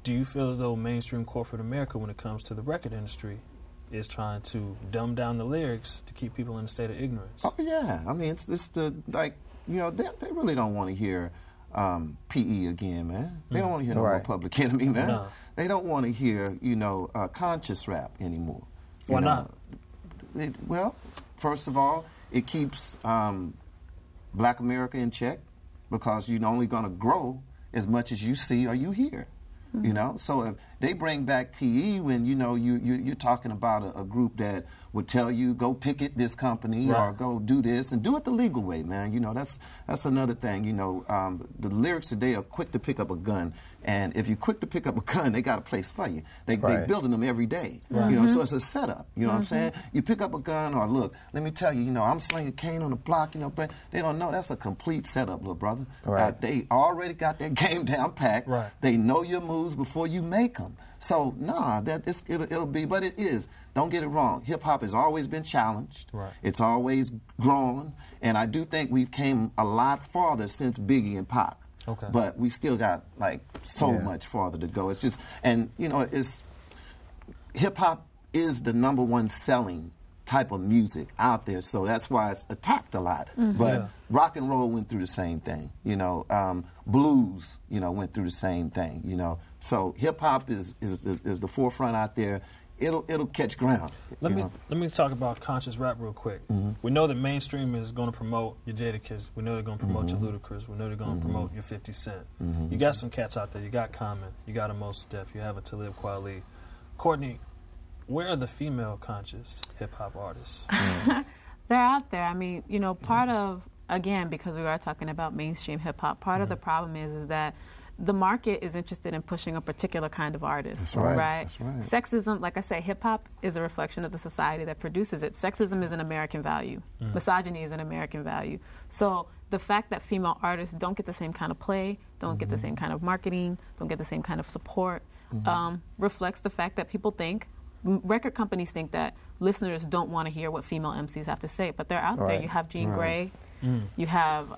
Do you feel as though mainstream corporate America, when it comes to the record industry, is trying to dumb down the lyrics to keep people in a state of ignorance? Oh, yeah. I mean, it's the, like, you know, they really don't want to hear P.E. again, man. They don't want to hear no more Public Enemy, man. No. They don't want to hear, you know, conscious rap anymore. Why not? Well, first of all, it keeps Black America in check because you're only going to grow as much as you see or you hear. You know, so if they bring back PE when, you know, you're talking about a group that would tell you go picket this company or go do this and do it the legal way, man. You know, that's another thing. You know, the lyrics today are quick to pick up a gun, and if you're quick to pick up a gun, they got a place for you. They building them every day. You know, so it's a setup. You know what I'm saying? You pick up a gun, or look, let me tell you, you know, I'm slinging cane on the block. You know, but they don't know that's a complete setup, little brother. They already got their game down packed. They know your moves before you make them. So, nah, it'll be, but it is. Don't get it wrong. Hip-hop has always been challenged. It's always grown. And I do think we've came a lot farther since Biggie and Pac. But we still got, like, so much farther to go. It's just, and, you know, hip-hop is the #1 selling type of music out there, so that's why it's attacked a lot. But rock and roll went through the same thing, you know. Blues, you know, went through the same thing, you know. So hip hop is the forefront out there. It'll catch ground. Let me talk about conscious rap real quick. We know that mainstream is going to promote your Jadakiss. We know they're going to promote your Ludacris. We know they're going to promote your 50 Cent. You got some cats out there. You got Common. You got a Mos Def. You have a Talib Kweli. Courtney, where are the female conscious hip-hop artists? They're out there. I mean, you know, part of, again, because we are talking about mainstream hip-hop, part of the problem is that the market is interested in pushing a particular kind of artist. That's right. That's right. Sexism, like I say, hip-hop is a reflection of the society that produces it. Sexism is an American value. Misogyny is an American value. So the fact that female artists don't get the same kind of play, don't get the same kind of marketing, don't get the same kind of support, reflects the fact that people think, record companies think that listeners don't want to hear what female MCs have to say, but they're out there. You have Jean Grey. You have,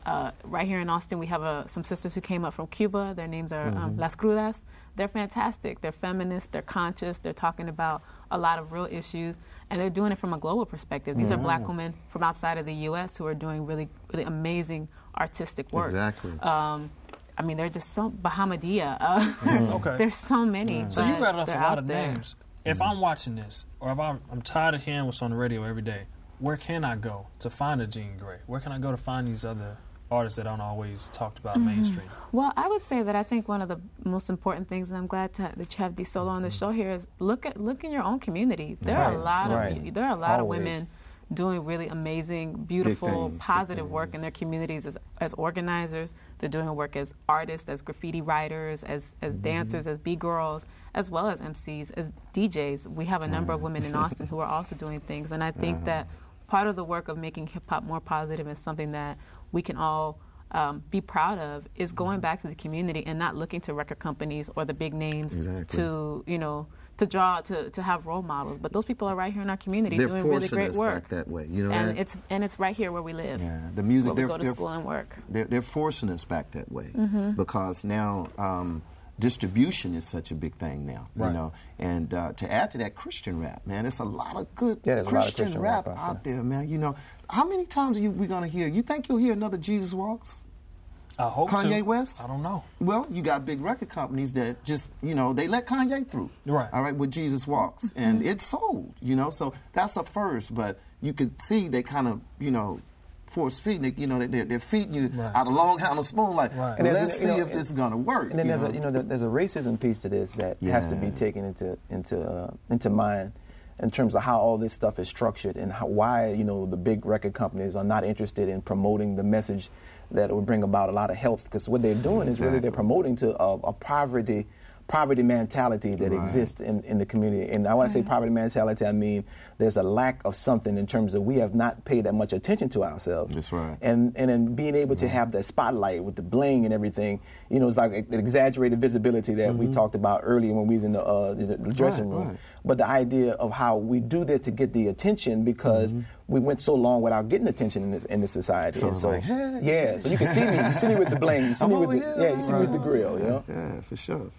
right here in Austin, we have some sisters who came up from Cuba. Their names are Las Crudas. They're fantastic. They're feminist. They're conscious. They're talking about a lot of real issues, and they're doing it from a global perspective. These are Black women from outside of the U.S. who are doing really, really amazing artistic work. I mean, they're just so Bahamadia. There's so many. So you rattled off a lot of names. If I'm watching this, or if I'm tired of hearing what's on the radio every day, where can I go to find a Jean Grey? Where can I go to find these other artists that aren't always talked about mainstream? Well, I would say that I think one of the most important things, and I'm glad that you have D Solo on the show here, is look in your own community. There are a lot of women doing really amazing, beautiful, positive work in their communities as organizers. They're doing work as artists, as graffiti writers, as dancers, as B-girls, as well as MCs, as DJs. We have a number of women in Austin who are also doing things, and I think that part of the work of making hip-hop more positive and something that we can all be proud of is going back to the community and not looking to record companies or the big names to, you know, to have role models. But those people are right here in our community doing really great work. Back that way, you know, and it's right here where we live. The music, where we go to school and work. They're forcing us back that way because now distribution is such a big thing now, you know. And to add to that, Christian rap, man, there's a lot of good Christian rap out there, man. You know, how many times are we gonna hear? You think you'll hear another Jesus Walks? I hope Kanye West? I don't know. Well, you got big record companies that just, you know, they let Kanye through. All right, with Jesus Walks. And it sold, you know, so that's a first. But you could see they kind of, you know, force feeding, you know, they're feeding you out of long handle spoon, like, let's see if this is going to work. And then there's a racism piece to this that has to be taken into mind in terms of how all this stuff is structured and why, you know, the big record companies are not interested in promoting the message that would bring about a lot of health, because what they're doing is really they're promoting to a poverty mentality that exists in the community. And I want to say poverty mentality, I mean there's a lack of something in terms of we have not paid that much attention to ourselves. That's right. And then being able to have that spotlight with the bling and everything, you know, it's like an exaggerated visibility that we talked about earlier when we was in the dressing room. Right. But the idea of how we do that to get the attention because we went so long without getting attention in this society. So, and so like, hey. yeah, so you can see me. You see me with the bling. You see me with the, you see me with the grill. You know. Yeah, for sure.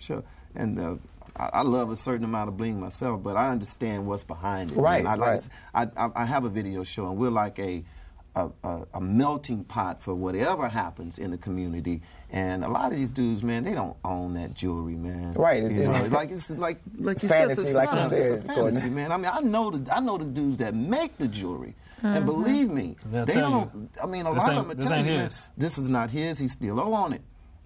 And I love a certain amount of bling myself, but I understand what's behind it. Right. I have a video showing we're like a melting pot for whatever happens in the community. And a lot of these dudes, man, they don't own that jewelry, man. Right. You know, like it's like you fantasy, said, like you said, it's a fantasy, man. I mean, I know the dudes that make the jewelry, and believe me, they don't. I mean, a lot of them this ain't his. This is not his. He still own it.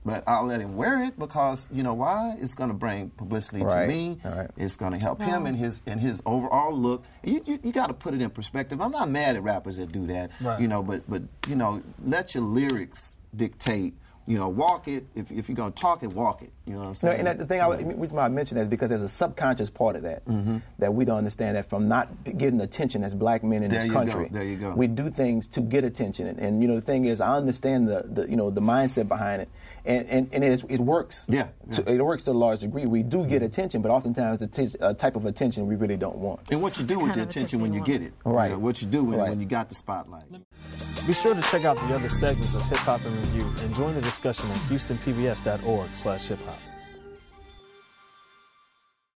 But I'll let him wear it because you know why? It's going to bring publicity to me. Right. It's going to help him in his overall look. You got to put it in perspective. I'm not mad at rappers that do that. Right. You know, but you know, let your lyrics dictate. You know, walk it. If you're going to talk it, walk it. You know what I'm saying? No, and the thing I mentioned is because there's a subconscious part of that that we don't understand that from not getting attention as black men in this country. There you go. We do things to get attention, and you know the thing is I understand the you know the mindset behind it, and it works. Yeah. It works to a large degree. We do get attention, but oftentimes the type of attention we really don't want. And what you do with the attention when you get it. Right. You know, what you do when you got the spotlight. Be sure to check out the other segments of Hip Hop in Review and join the discussion at HoustonPBS.org/hiphop.